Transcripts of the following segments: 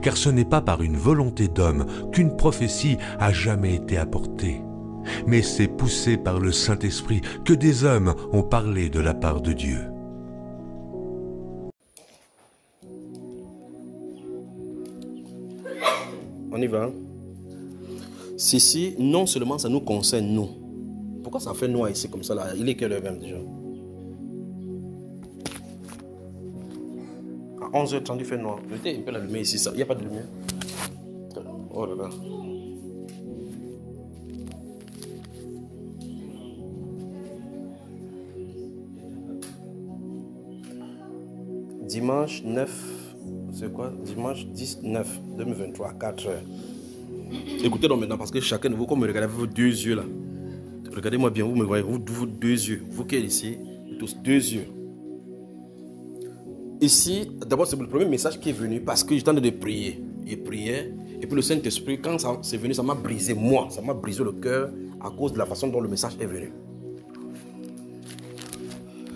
car ce n'est pas par une volonté d'homme qu'une prophétie a jamais été apportée, mais c'est poussé par le Saint-Esprit que des hommes ont parlé de la part de Dieu. On y va. Ceci, non seulement ça nous concerne, nous. Pourquoi ça fait noir ici comme ça là? Il est quelle heure même déjà? À 11h30, il fait noir. Mettez un peu la lumière ici. Il n'y a pas de lumière. Oh là là. Dimanche 9, c'est quoi? Dimanche 19, 2023, 4h. Écoutez donc maintenant, parce que chacun de vous, comme vous regardez avec vos deux yeux là, regardez-moi bien, vous me voyez, vous deux yeux, vous qui êtes ici, tous deux yeux. Ici, d'abord c'est le premier message qui est venu parce que j'étais en train de prier. Et priais, et puis le Saint-Esprit, quand c'est venu, ça m'a brisé moi, ça m'a brisé le cœur à cause de la façon dont le message est venu.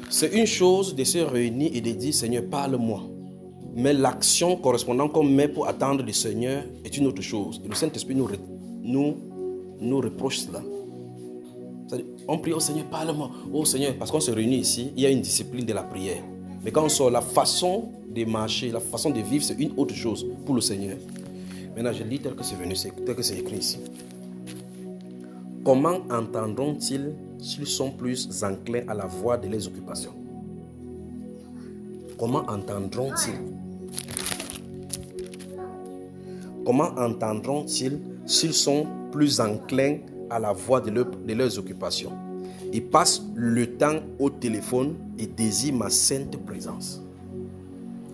C'est une chose de se réunir et de dire, Seigneur, parle-moi. Mais l'action correspondant qu'on met pour attendre le Seigneur est une autre chose. Et le Saint-Esprit nous reproche cela. On prie, oh Seigneur, parle-moi. Oh Seigneur, parce qu'on se réunit ici, il y a une discipline de la prière. Mais quand on sort, la façon de marcher, la façon de vivre, c'est une autre chose pour le Seigneur. Maintenant, je lis tel que c'est venu, tel que c'est écrit ici. Comment entendront-ils s'ils sont plus enclins à la voix de leurs occupations? Comment entendront-ils? Comment entendront-ils s'ils sont plus enclins à la voix de leurs occupations? Ils passent le temps au téléphone et désirent ma sainte présence.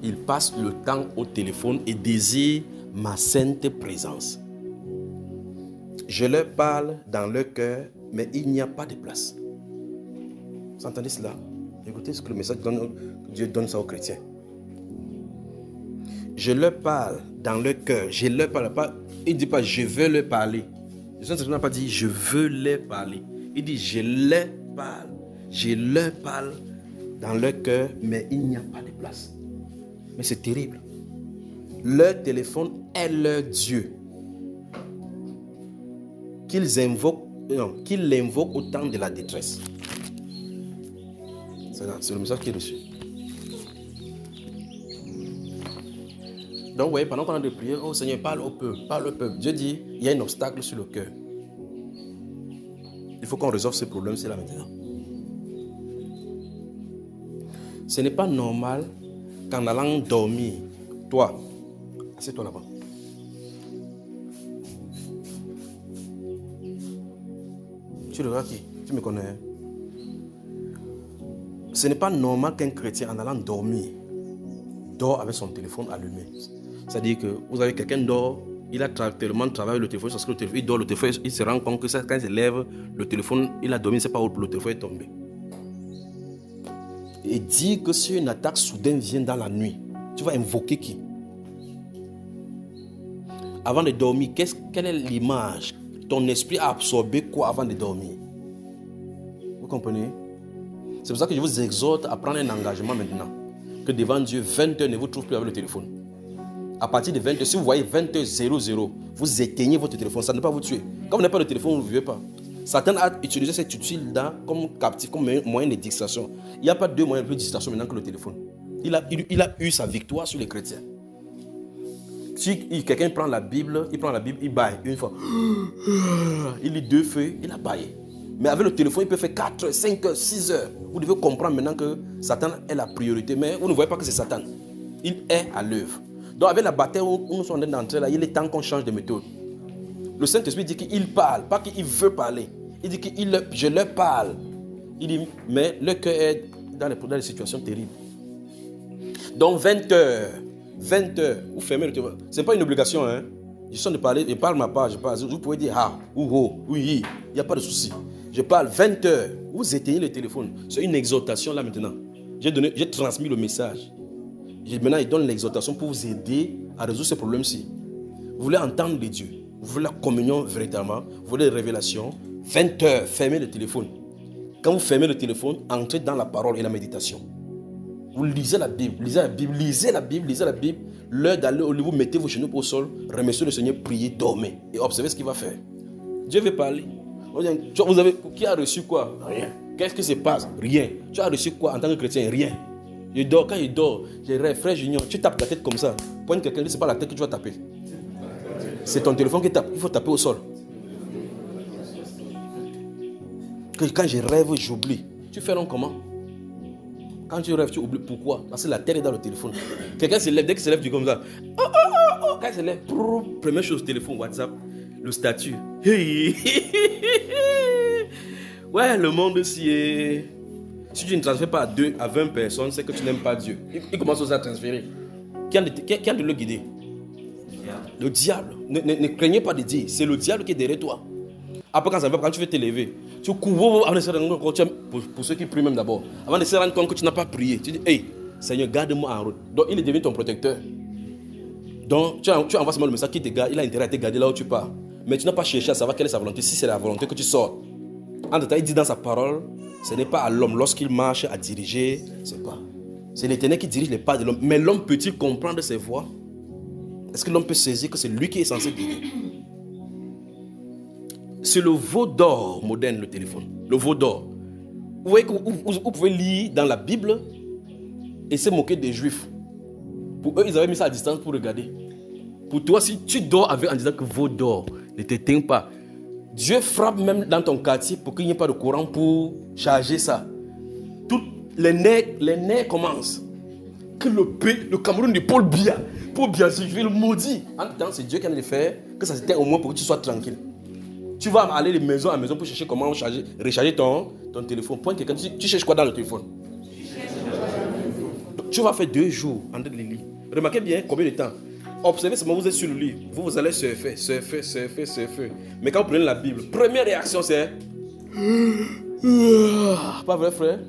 Ils passent le temps au téléphone et désirent ma sainte présence. Je leur parle dans leur cœur, mais il n'y a pas de place. Vous entendez cela? Écoutez ce que le message donne, Dieu donne ça aux chrétiens. Je leur parle dans leur cœur. Je leur parle pas. Il ne dit pas je veux leur parler. Le Saint-Esprit n'a pas dit je veux leur parler. Il dit je leur parle. Je leur parle dans leur cœur, mais il n'y a pas de place. Mais c'est terrible. Leur téléphone est leur Dieu. Qu'ils l'invoquent au temps de la détresse. C'est le message qui est reçu. Donc, vous voyez, pendant qu'on a de prier, oh Seigneur, parle au peuple, parle au peuple. Dieu dit, il y a un obstacle sur le cœur. Il faut qu'on résolve ce problème, c'est là maintenant. Ce n'est pas normal qu'en allant dormir, toi, assieds-toi là-bas. Tu regardes qui? Tu me connais, hein? Ce n'est pas normal qu'un chrétien en allant dormir dort avec son téléphone allumé. C'est-à-dire que vous avez quelqu'un dort, il a tellement travaillé le téléphone, parce que le téléphone, il dort le téléphone, il se rend compte que ça, quand il se lève, le téléphone, il a dormi, il ne sait pas où le téléphone est tombé. Et dire que si une attaque soudaine vient dans la nuit, tu vas invoquer qui? Avant de dormir, quelle est l'image? Ton esprit a absorbé quoi avant de dormir? Vous comprenez? C'est pour ça que je vous exhorte à prendre un engagement maintenant. Que devant Dieu, 20h ne vous trouve plus avec le téléphone. À partir de 20h, si vous voyez 20h00, vous éteignez votre téléphone, ça ne peut pas vous tuer. Comme vous n'avez pas de téléphone, vous ne vivez pas. Satan a utilisé cette outil-là comme captif, comme moyen de distraction. Il n'y a pas deux moyens de distraction maintenant que le téléphone. Il a eu sa victoire sur les chrétiens. Si quelqu'un prend la Bible, il baille une fois. Il lit deux feuilles, il a baillé. Mais avec le téléphone, il peut faire 4, 5 heures, 6 heures. Vous devez comprendre maintenant que Satan est la priorité. Mais vous ne voyez pas que c'est Satan. Il est à l'œuvre. Donc avec la bataille où nous sommes d'entrer là, il est temps qu'on change de méthode. Le Saint-Esprit dit qu'il parle, pas qu'il veut parler. Il dit que je leur parle. Il dit, mais le cœur est dans des situations terribles. Donc 20 heures, vous fermez le téléphone. Ce n'est pas une obligation, hein. Je suis en train de parler, je parle ma part, je parle. Vous pouvez dire ah, ou oh, oui, il n'y a pas de souci. Je parle 20 heures, vous éteignez le téléphone. C'est une exhortation là maintenant. J'ai transmis le message. Maintenant, il donne l'exhortation pour vous aider à résoudre ce problème-ci. Vous voulez entendre de Dieu, vous voulez la communion véritablement, vous voulez la révélation. 20 heures, fermez le téléphone. Quand vous fermez le téléphone, entrez dans la parole et la méditation. Vous lisez la Bible, lisez la Bible, lisez la Bible, lisez la Bible. L'heure d'aller au lit, vous mettez vos genoux au sol, remerciez le Seigneur, priez, dormez. Et observez ce qu'il va faire. Dieu veut parler. Vous avez, qui a reçu quoi? Rien. Qu'est-ce qui se passe? Rien. Tu as reçu quoi en tant que chrétien? Rien. Je dors, quand il dort, je rêve, frère Junior, tu tapes la tête comme ça. Pointe quelqu'un, ce n'est pas la tête que tu vas taper. C'est ton téléphone qui tape, il faut taper au sol. Quand je rêve, j'oublie. Tu fais donc comment? Quand tu rêves, tu oublies. Pourquoi? Parce que la terre est dans le téléphone. Quelqu'un se lève, dès qu'il se lève, tu comme ça. Oh, oh, oh, oh. Quand il se lève, première chose, téléphone, WhatsApp, le statut. Ouais, le monde aussi est... Si tu ne transfères pas à 2 à 20 personnes, c'est que tu n'aimes pas Dieu. Il commence aussi à transférer. Qui a de le guider? Le diable. Ne craignez pas de dire. C'est le diable qui est derrière toi. Après, quand tu veux te lever, tu cours avant de se rendre compte, pour ceux qui prient même d'abord, avant de se rendre compte que tu n'as pas prié, tu dis, hey, Seigneur, garde-moi en route. Donc, il est devenu ton protecteur. Donc, tu envoies seulement le message qui te garde, il a intérêt à te garder là où tu pars. Mais tu n'as pas cherché à savoir quelle est sa volonté, si c'est la volonté que tu sors. En détail, il dit dans sa parole, ce n'est pas à l'homme, lorsqu'il marche, à diriger, c'est pas. C'est l'Éternel qui dirige les pas de l'homme. Mais l'homme peut-il comprendre ses voies? Est-ce que l'homme peut saisir que c'est lui qui est censé guider? C'est le veau d'or moderne, le téléphone. Le veau d'or. Vous voyez que vous pouvez lire dans la Bible et se moquer des Juifs. Pour eux, ils avaient mis ça à distance pour regarder. Pour toi, si tu dors avec en disant que veau d'or, ne t'éteins pas. Dieu frappe même dans ton quartier pour qu'il n'y ait pas de courant pour charger ça. Les nerfs commencent. Que le Cameroun de Paul Biya, je vais le maudire. En même temps, c'est Dieu qui a de faire que ça s'éteigne au moins pour que tu sois tranquille. Tu vas aller de maison à maison pour chercher comment recharger ton téléphone. Point quelqu'un, tu cherches quoi dans le téléphone? Donc, tu vas faire 2 jours en train de le lire. Remarquez bien combien de temps. Observez seulement, vous êtes sur le lit. Vous allez surfer. Mais quand vous prenez la Bible, première réaction c'est... Pas vrai, frère?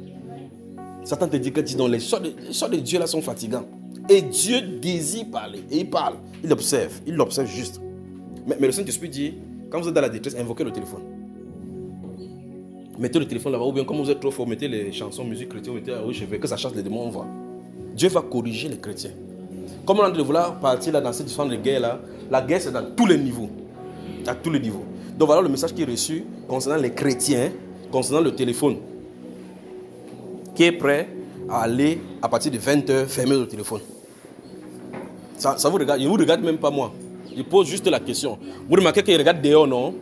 Satan te dit que dis donc, les sorts de Dieu là sont fatigants. Et Dieu désire parler. Et il parle. Il observe juste. Mais le Saint-Esprit dit, quand vous êtes dans la détresse, invoquez le téléphone. Mettez le téléphone là-bas. Ou bien comme vous êtes trop fort, mettez les chansons, musique chrétienne, mettez à haut chevet, que ça chasse les démons, on voit. Dieu va corriger les chrétiens. Comme on a de vouloir partir là dans cette différente guerre là, la guerre c'est dans tous les niveaux. À tous les niveaux. Donc voilà le message qui est reçu concernant les chrétiens, concernant le téléphone. Qui est prêt à aller à partir de 20h fermer le téléphone. Ça vous regarde, il ne vous regarde même pas moi. Il pose juste la question. Vous remarquez qu'il regarde dehors, non?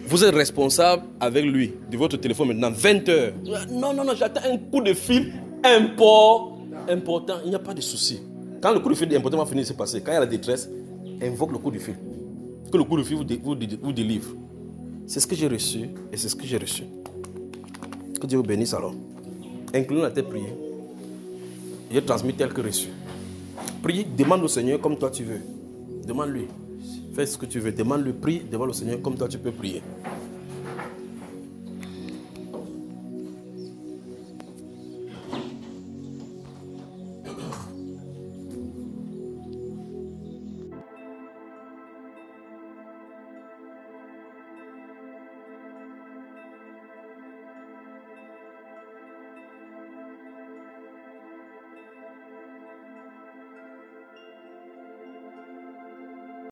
Vous êtes responsable avec lui de votre téléphone maintenant. 20h. Non, j'attends un coup de fil important. Il n'y a pas de souci. Quand le coup de fil important va finir de se passer, quand il y a la détresse, invoque le coup de fil. Que le coup de fil vous délivre. C'est ce que j'ai reçu et c'est ce que j'ai reçu. Que Dieu vous bénisse alors. Inclinez la tête, priez. Je transmets tel que reçu. Prie, demande au Seigneur comme toi tu veux. Demande-lui. Fais ce que tu veux. Demande-lui, prie devant le Seigneur comme toi tu peux prier.